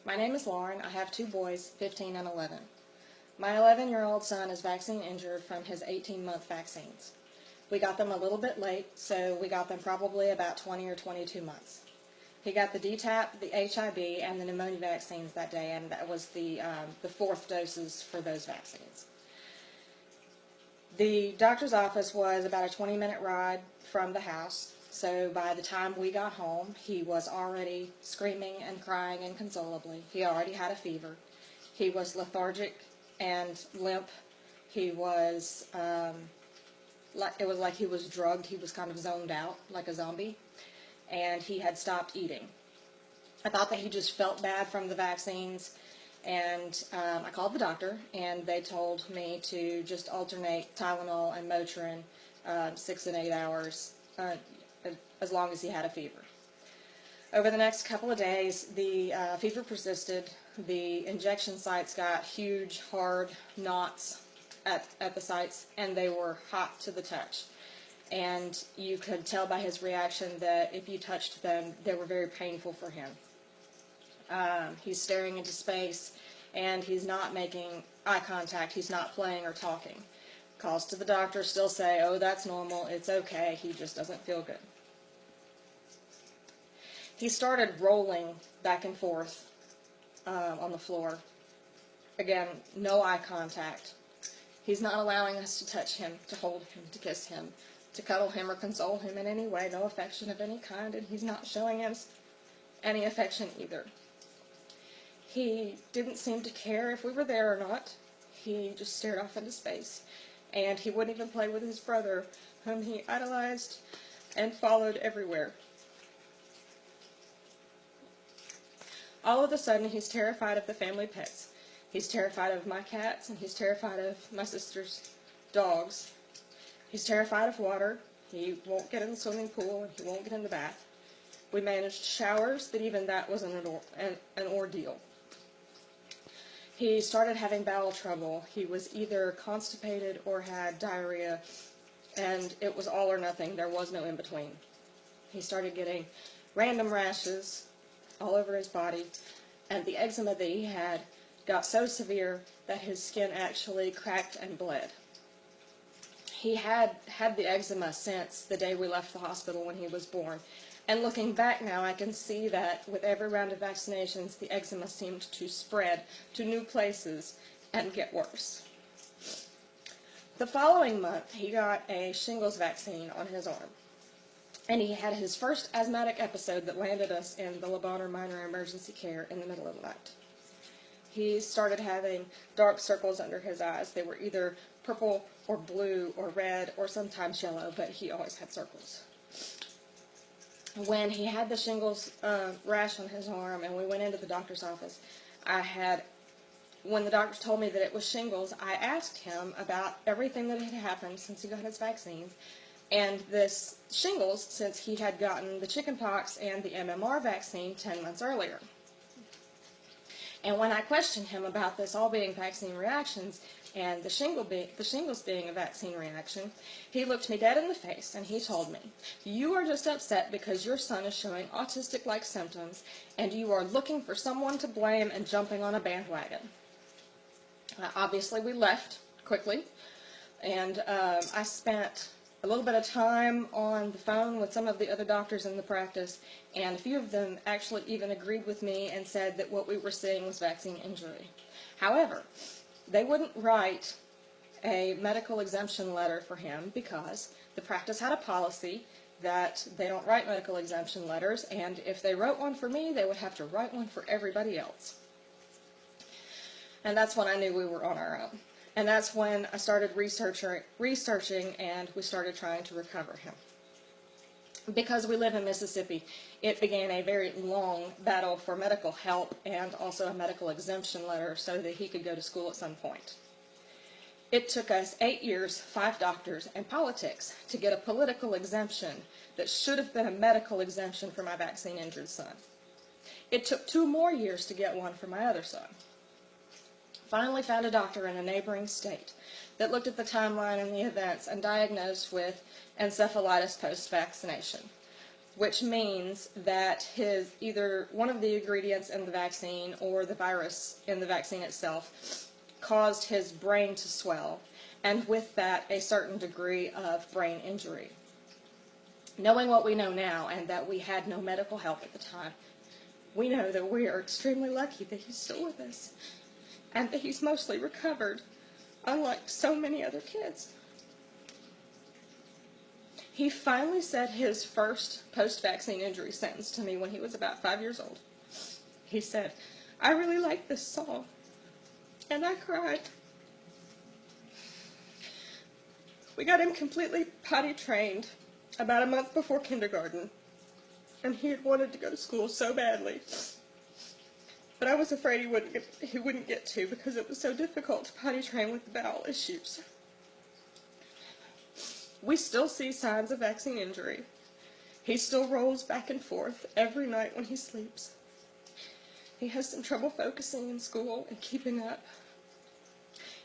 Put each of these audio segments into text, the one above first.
My name is Lauren. I have two boys, 15 and 11. My 11-year-old son is vaccine injured from his 18-month vaccines. We got them a little bit late, so we got them probably about 20 or 22 months. He got the DTaP, the HIV, and the pneumonia vaccines that day, and that was the fourth doses for those vaccines. The doctor's office was about a 20-minute ride from the house, so by the time we got home, he was already screaming and crying inconsolably. He already had a fever. He was lethargic and limp. He was, it was like he was drugged. He was kind of zoned out, like a zombie, and he had stopped eating. I thought that he just felt bad from the vaccines, and I called the doctor, and they told me to just alternate Tylenol and Motrin 6 and 8 hours as long as he had a fever. Over the next couple of days, the fever persisted. The injection sites got huge, hard knots at the sites, and they were hot to the touch. And you could tell by his reaction that if you touched them, they were very painful for him. He's staring into space, and he's not making eye contact. He's not playing or talking. Calls to the doctor, still say, "Oh, that's normal. It's okay. He just doesn't feel good." He started rolling back and forth on the floor. Again, no eye contact. He's not allowing us to touch him, to hold him, to kiss him, to cuddle him or console him in any way. No affection of any kind, and he's not showing us any affection either. He didn't seem to care if we were there or not. He just stared off into space, and he wouldn't even play with his brother, whom he idolized and followed everywhere. All of a sudden, he's terrified of the family pets. He's terrified of my cats, and he's terrified of my sister's dogs. He's terrified of water. He won't get in the swimming pool, and he won't get in the bath. We managed showers, but even that was an ordeal. He started having bowel trouble. He was either constipated or had diarrhea, and it was all or nothing. There was no in-between. He started getting random rashes all over his body, and the eczema that he had got so severe that his skin actually cracked and bled. He had the eczema since the day we left the hospital when he was born. And looking back now, I can see that with every round of vaccinations, the eczema seemed to spread to new places and get worse. The following month, he got a shingles vaccine on his arm. And he had his first asthmatic episode that landed us in the Le Bonheur Minor Emergency Care in the middle of the night. He started having dark circles under his eyes. They were either purple or blue or red or sometimes yellow, but he always had circles. When he had the shingles rash on his arm and we went into the doctor's office, when the doctor told me that it was shingles, I asked him about everything that had happened since he got his vaccines, and this shingles since he had gotten the chickenpox and the MMR vaccine 10 months earlier. And when I questioned him about this all being vaccine reactions and the shingles being a vaccine reaction, he looked me dead in the face and he told me, "You are just upset because your son is showing autistic-like symptoms and you are looking for someone to blame and jumping on a bandwagon." Obviously, we left quickly, and I spent a little bit of time on the phone with some of the other doctors in the practice, and a few of them actually even agreed with me and said that what we were seeing was vaccine injury. However, they wouldn't write a medical exemption letter for him because the practice had a policy that they don't write medical exemption letters, and if they wrote one for me, they would have to write one for everybody else. And that's when I knew we were on our own. And that's when I started researching, and we started trying to recover him. Because we live in Mississippi, it began a very long battle for medical help and also a medical exemption letter so that he could go to school at some point. It took us 8 years, 5 doctors, and politics to get a political exemption that should have been a medical exemption for my vaccine-injured son. It took 2 more years to get one for my other son. Finally found a doctor in a neighboring state that looked at the timeline and the events and diagnosed with encephalitis post-vaccination. which means that either one of the ingredients in the vaccine or the virus in the vaccine itself caused his brain to swell, and with that, a certain degree of brain injury. Knowing what we know now, and that we had no medical help at the time, we know that we are extremely lucky that he's still with us, and that he's mostly recovered, unlike so many other kids. He finally said his first post-vaccine injury sentence to me when he was about 5 years old. He said, "I really like this song," and I cried. We got him completely potty trained about a month before kindergarten, and he had wanted to go to school so badly. But I was afraid he wouldn't get to because it was so difficult to potty train with the bowel issues. We still see signs of vaccine injury. He still rolls back and forth every night when he sleeps. He has some trouble focusing in school and keeping up.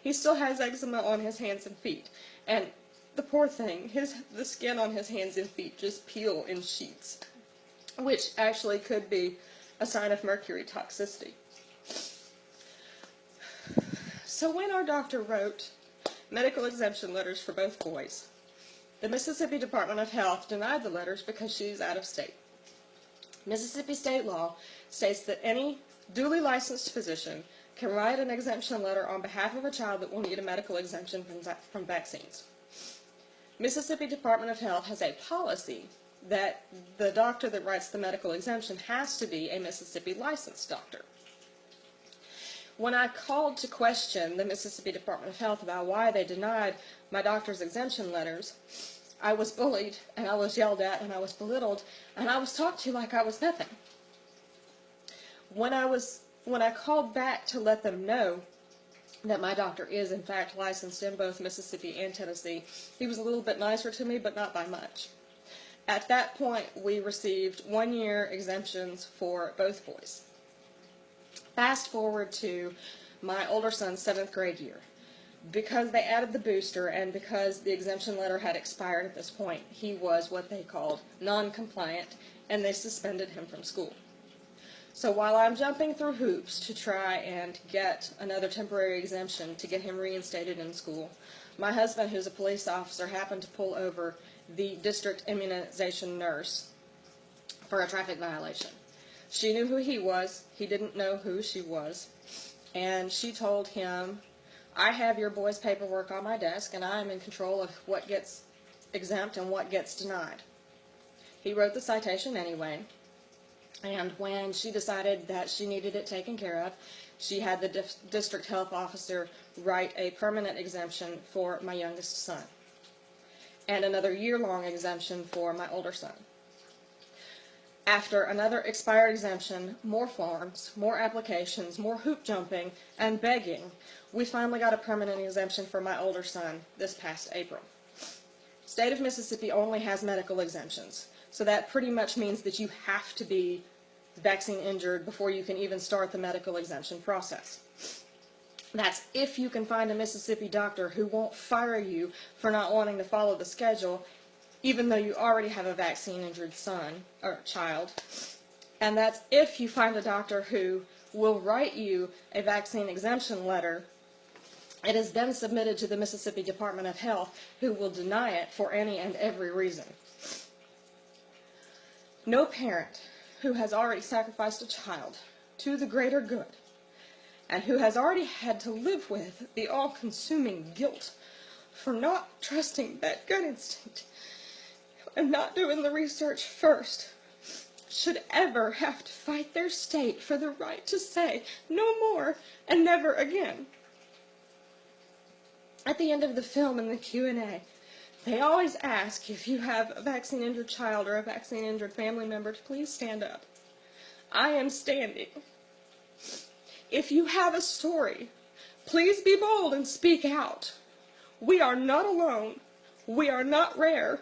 He still has eczema on his hands and feet, and the poor thing, the skin on his hands and feet just peel in sheets, which actually could be a sign of mercury toxicity. So when our doctor wrote medical exemption letters for both boys, the Mississippi Department of Health denied the letters because she's out of state. Mississippi state law states that any duly licensed physician can write an exemption letter on behalf of a child that will need a medical exemption from vaccines. Mississippi Department of Health has a policy that the doctor that writes the medical exemption has to be a Mississippi licensed doctor. When I called to question the Mississippi Department of Health about why they denied my doctor's exemption letters, I was bullied, and I was yelled at, and I was belittled, and I was talked to like I was nothing. When I called back to let them know that my doctor is in fact licensed in both Mississippi and Tennessee, he was a little bit nicer to me, but not by much. At that point, we received 1-year exemptions for both boys. Fast forward to my older son's 7th grade year. Because they added the booster and because the exemption letter had expired at this point, he was what they called non-compliant, and they suspended him from school. So while I'm jumping through hoops to try and get another temporary exemption to get him reinstated in school, my husband, who's a police officer, happened to pull over the district immunization nurse for a traffic violation. She knew who he was. He didn't know who she was. And she told him, "I have your boy's paperwork on my desk, and I am in control of what gets exempt and what gets denied." He wrote the citation anyway. And when she decided that she needed it taken care of, she had the district health officer write a permanent exemption for my youngest son, and another year-long exemption for my older son. After another expired exemption, more forms, more applications, more hoop jumping, and begging, we finally got a permanent exemption for my older son this past April. State of Mississippi only has medical exemptions, so that pretty much means that you have to be vaccine injured before you can even start the medical exemption process. That's if you can find a Mississippi doctor who won't fire you for not wanting to follow the schedule, even though you already have a vaccine-injured son or child. And that's if you find a doctor who will write you a vaccine exemption letter. It is then submitted to the Mississippi Department of Health, who will deny it for any and every reason. No parent who has already sacrificed a child to the greater good, and who has already had to live with the all-consuming guilt for not trusting that gut instinct and not doing the research first, should ever have to fight their state for the right to say no more and never again. At the end of the film in the Q&A, they always ask if you have a vaccine-injured child or a vaccine-injured family member to please stand up. I am standing. If you have a story, please be bold and speak out. We are not alone, we are not rare,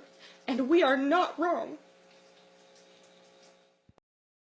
and we are not wrong.